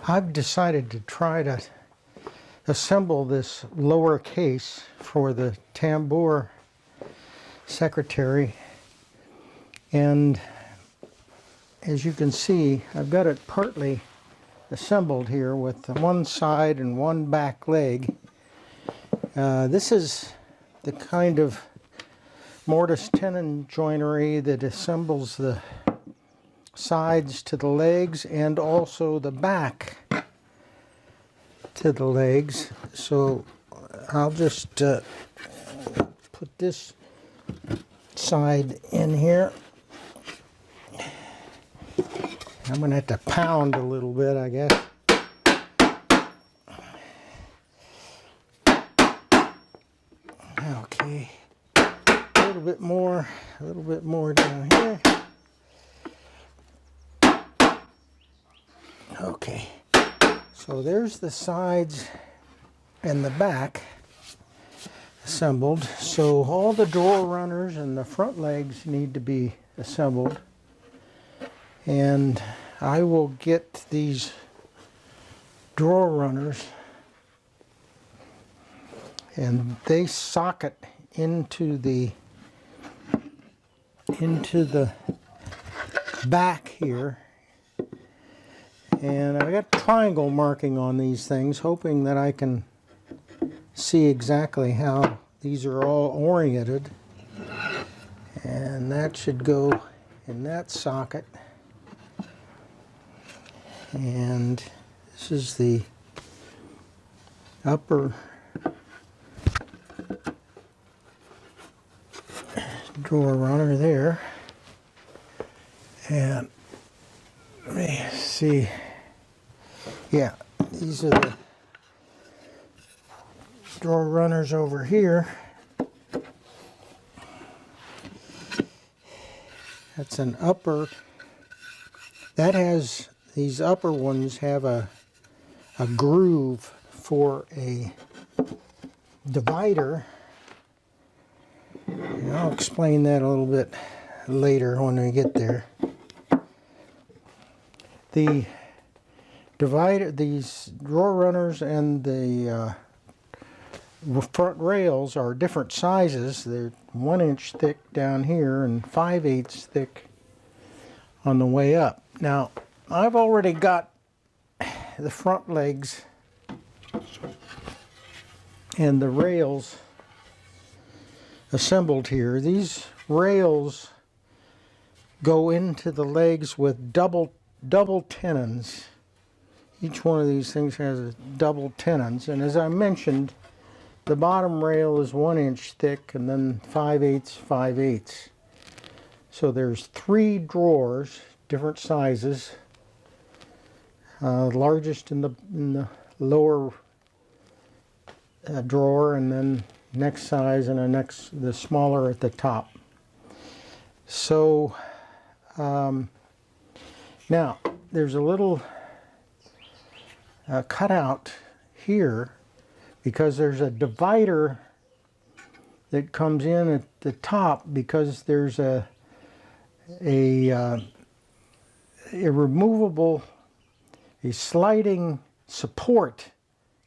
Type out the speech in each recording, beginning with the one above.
I've decided to try to assemble this lower case for the Tambour Secretary, and as you can see, I've got it partly assembled here with one side and one back leg. This is the kind of mortise tenon joinery that assembles the sides to the legs and also the back to the legs. So I'll just put this side in here. I'm going to have to pound a little bit, I guess. Okay, a little bit more down here. Okay, so there's the sides and the back assembled. So all the drawer runners and the front legs need to be assembled. And I will get these drawer runners, and they socket into the back here. And I've got triangle marking on these things, hoping that I can see exactly how these are all oriented. And that should go in that socket. And this is the upper drawer runner there. And let me see. Yeah, these are the drawer runners over here. That's an upper. That has, these upper ones have a groove for a divider. And I'll explain that a little bit later when we get there. The divider, these drawer runners and the front rails are different sizes. They're 1 inch thick down here and 5/8 thick on the way up. Now, I've already got the front legs and the rails assembled here. These rails go into the legs with double tenons. Each one of these things has a double tenons, and as I mentioned, the bottom rail is 1 inch thick and then 5/8. So there's 3 drawers, different sizes. Largest in the lower drawer, and then next size, and the smaller at the top. So now there's a little cutout here because there's a divider that comes in at the top, because there's a removable, a sliding support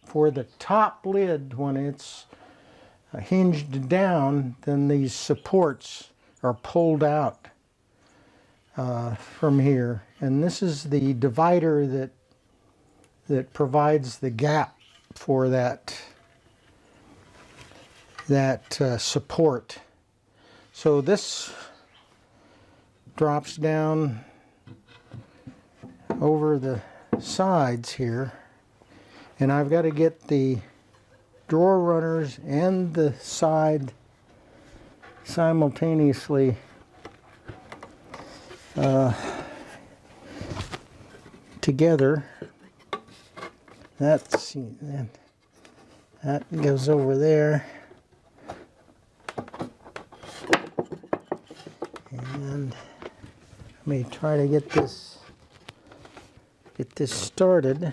for the top lid. When it's hinged down, then these supports are pulled out from here, and this is the divider that provides the gap for that support. So this drops down over the sides here, and I've got to get the drawer runners and the side simultaneously together. That goes over there, and let me try to get this started.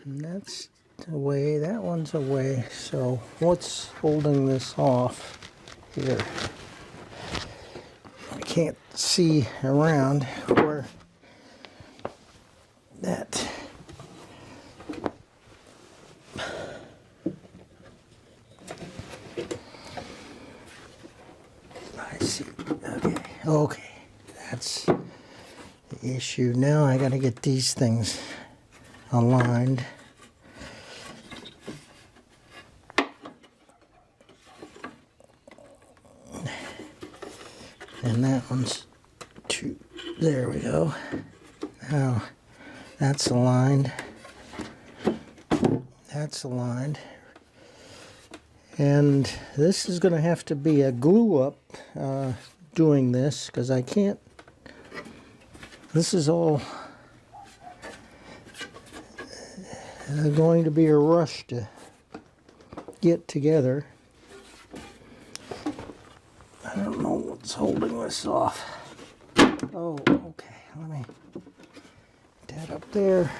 And that's the way that one one's away. So what's holding this off here? I can't see around where that. I see. Okay, that's the issue. Now I got to get these things aligned. And that one's two. There we go. Now that's aligned. That's aligned. And this is going to have to be a glue up doing this, because I can't. This is all going to be a rush to get together. I don't know what's holding this off. Oh, okay. Let me get that up there.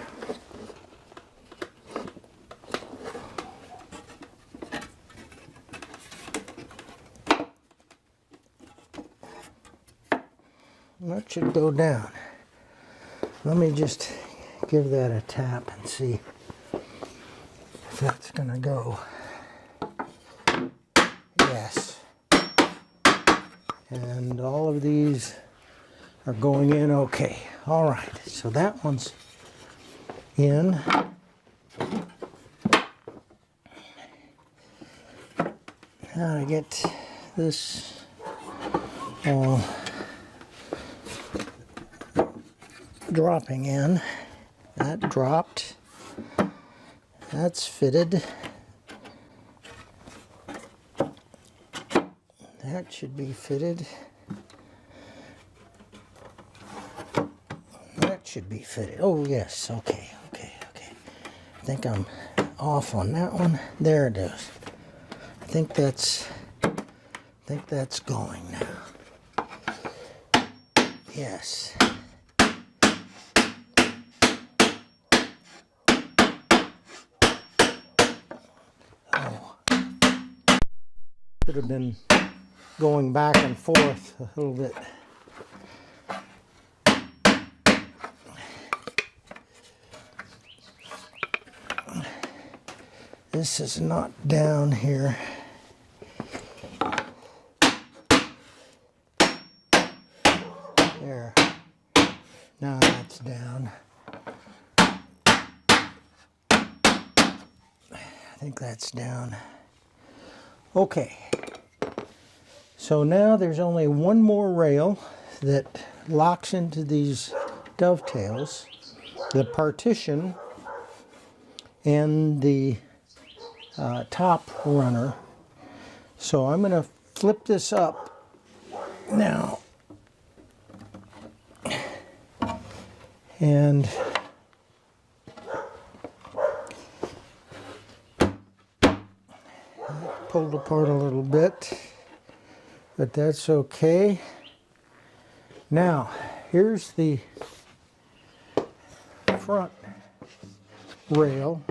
That should go down. Let me just give that a tap and see if that's going to go. Yes. And all of these are going in okay. All right, so that one's in. Now to get this all dropping in. That dropped. That's fitted. That should be fitted. That should be fitted. Oh yes, okay. I think I'm off on that one. There it is. I think that's going now. Yes. Should have been going back and forth a little bit. This is not down here. There. Now that's down. I think that's down. Okay. So now there's only one more rail that locks into these dovetails, the partition and the top runner. So I'm going to flip this up now and pulled apart a little bit, but that's okay. Now here's the front rail,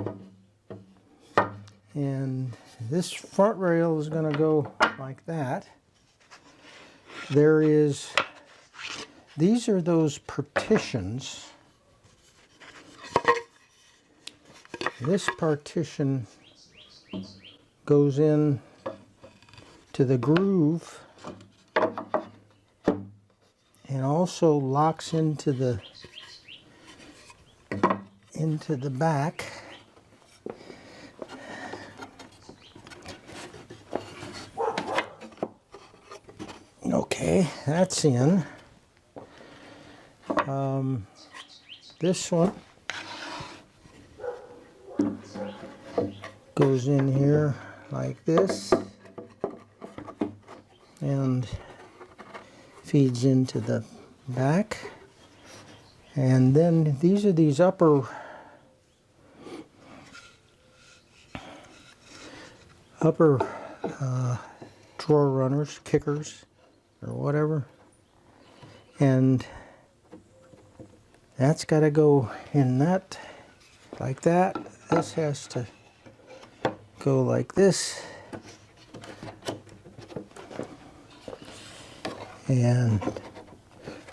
and this front rail is going to go like that. These are those partitions. This partition goes in to the groove and also locks into the back. Okay, that's in. This one goes in here like this and feeds into the back. And then these are these upper drawer runners, kickers, or whatever. And that's got to go in that, like that. This has to go like this. And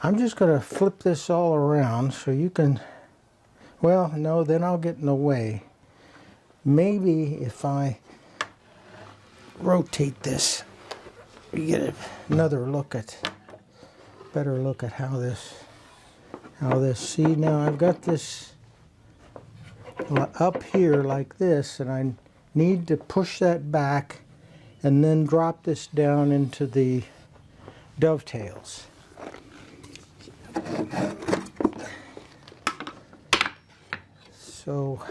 I'm just going to flip this all around so you can, well, no, then I'll get in the way. Maybe if I rotate this, you get another look at, better look at how this, see now I've got this up here like this, and I need to push that back and then drop this down into the dovetails. So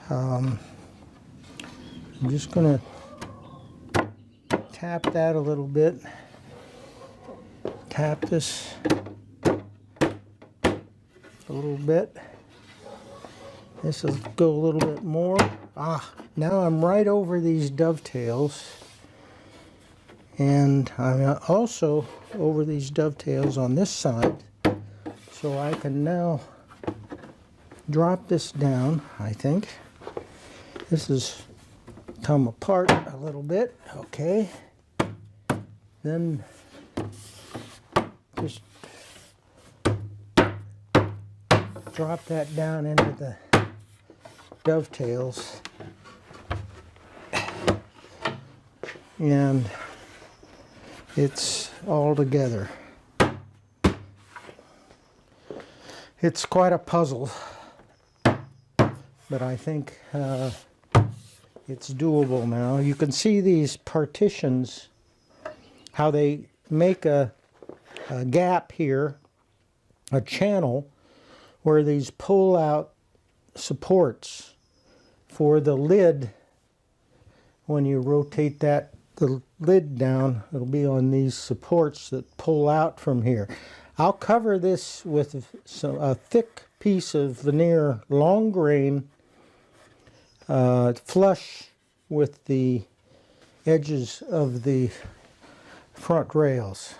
I'm just going to tap that a little bit, tap this a little bit. This will go a little bit more. Now I'm right over these dovetails, and I'm also over these dovetails on this side, so I can now drop this down. I think this has come apart a little bit. Okay, then just drop that down into the dovetails, and it's all together. It's quite a puzzle, but I think it's doable now. You can see these partitions, how they make a gap here, a channel, where these pull-out supports for the lid. When you rotate the lid down, it'll be on these supports that pull out from here. I'll cover this with a thick piece of veneer, long grain, flush with the edges of the front rails.